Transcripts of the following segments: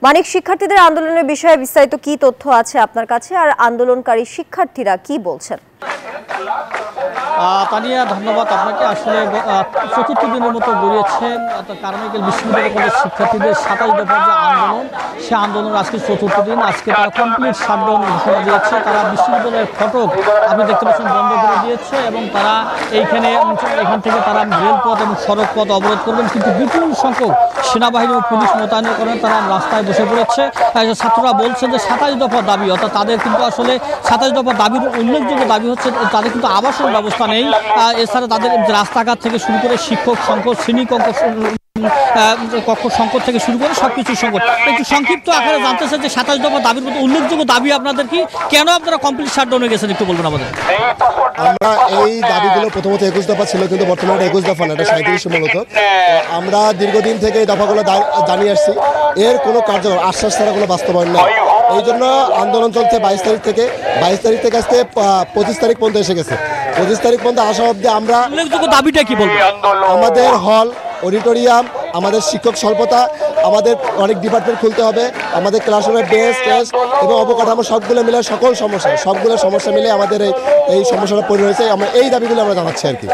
মানিক, শিক্ষার্থীদের আন্দোলনের বিষয়ে বিস্তারিত কি তথ্য আছে আপনার কাছে, আর আন্দোলনকারী শিক্ষার্থীরা কি বলছেন? তানিয়া, ধন্যবাদ আপনাকে। আসলে চতুর্থ দিনের মতো গড়িয়েছে কারমাইকেল বিশ্ববিদ্যালয়ের শিক্ষার্থীদের 27 দফার যে আন্দোলন, সে আন্দোলন আজকে চতুর্থ দিন। আজকে তারা কমপ্লিট শাটডাউন ঘোষণা দিয়েছে। তারা বিশ্ববিদ্যালয়ের ফটক আপনি দেখতে পাচ্ছেন বন্ধ করে দিয়েছে এবং তারা এখান থেকে তারা রেলপথ এবং সড়ক পথ অবরোধ করবেন, কিন্তু বিপুল সংখ্যক সেনাবাহিনী ও পুলিশ মোতায়েনের কারণে তারা রাস্তায় বসে পড়েছে। ছাত্ররা বলছেন যে 27 দফা দাবি, অর্থাৎ তাদের কিন্তু আসলে 27 দফা দাবির উল্লেখযোগ্য দাবি হচ্ছে তাদের কিন্তু আবাসন ব্যবস্থা নেই। এছাড়া তাদের রাস্তাঘাট থেকে শুরু করে শিক্ষক সংকট, শ্রেণী কক্ষ সংকট থেকে শুরু করে সবকিছুর সংকট। একটু সংক্ষিপ্ত আকারে জানতে চাই যে 27 দফা দাবির মধ্যে উল্লেখযোগ্য দাবি আপনাদের কি, কেন আপনারা কমপ্লিট শাটডাউনে গেছেন, একটু বলবেন আমাদের? আমরা এই দাবিগুলো প্রথমত 21 দফা ছিল, কিন্তু বর্তমানে 21 দফা না, এটা 37 মূলত। আমরা দীর্ঘদিন থেকে এই দফাগুলো জানিয়ে আসছি, এর কোনো কার্যকর আশ্বাস ছাড়া কোনো বাস্তবায়ন নেই। এই জন্য আন্দোলন চলছে 22 তারিখ থেকে। 22 তারিখ থেকে আজকে 25 তারিখ পর্যন্ত এসে গেছে। 25 তারিখ পর্যন্ত আসা অব্দি আমরা উল্লেখযোগ্য দাবিটা কি বলবো? আমাদের হল, অডিটোরিয়াম, আমাদের শিক্ষক স্বল্পতা, আমাদের অনেক ডিপার্টমেন্ট খুলতে হবে, আমাদের ক্লাসরুমের ডেস্ক টেস্ট এবং অবকাঠামো সবগুলো মিলে সবগুলো সমস্যা মিলে আমাদের এই সমস্যাটা পরিণত হয়েছে। আমরা এই দাবিগুলো আমরা জানাচ্ছি আর কি।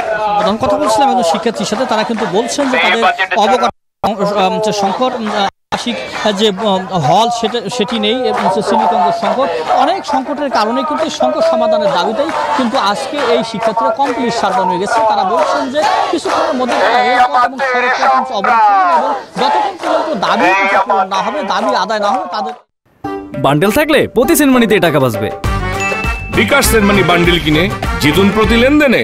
কথা বলছিলাম একজন শিক্ষার্থীর সাথে, তারা কিন্তু বলছেন যে তাদের অবকাঠামো সংকট, যে হল সেটি নেই, শ্রেণীকক্ষের সংকট, অনেক সংকটের কারণে কিন্তু সংকট সমাধানের দাবিতেই কিন্তু আজকে এই শিক্ষার্থীরা কমপ্লিট শাটডাউন হয়ে গেছে। তারা বলছেন যে কিছুক্ষণের মধ্যে এবং সড়ক অবরোধ করবেন এবং যতক্ষণ পর্যন্ত দাবি পূরণ না হবে, দাবি আদায় না হবে, তাদের বান্ডেল থাকলে প্রতি সেনমানিতে টাকা বাঁচবে। বিকাশ সেনমানি বান্ডেল কিনে জিতুন প্রতি লেনদেনে।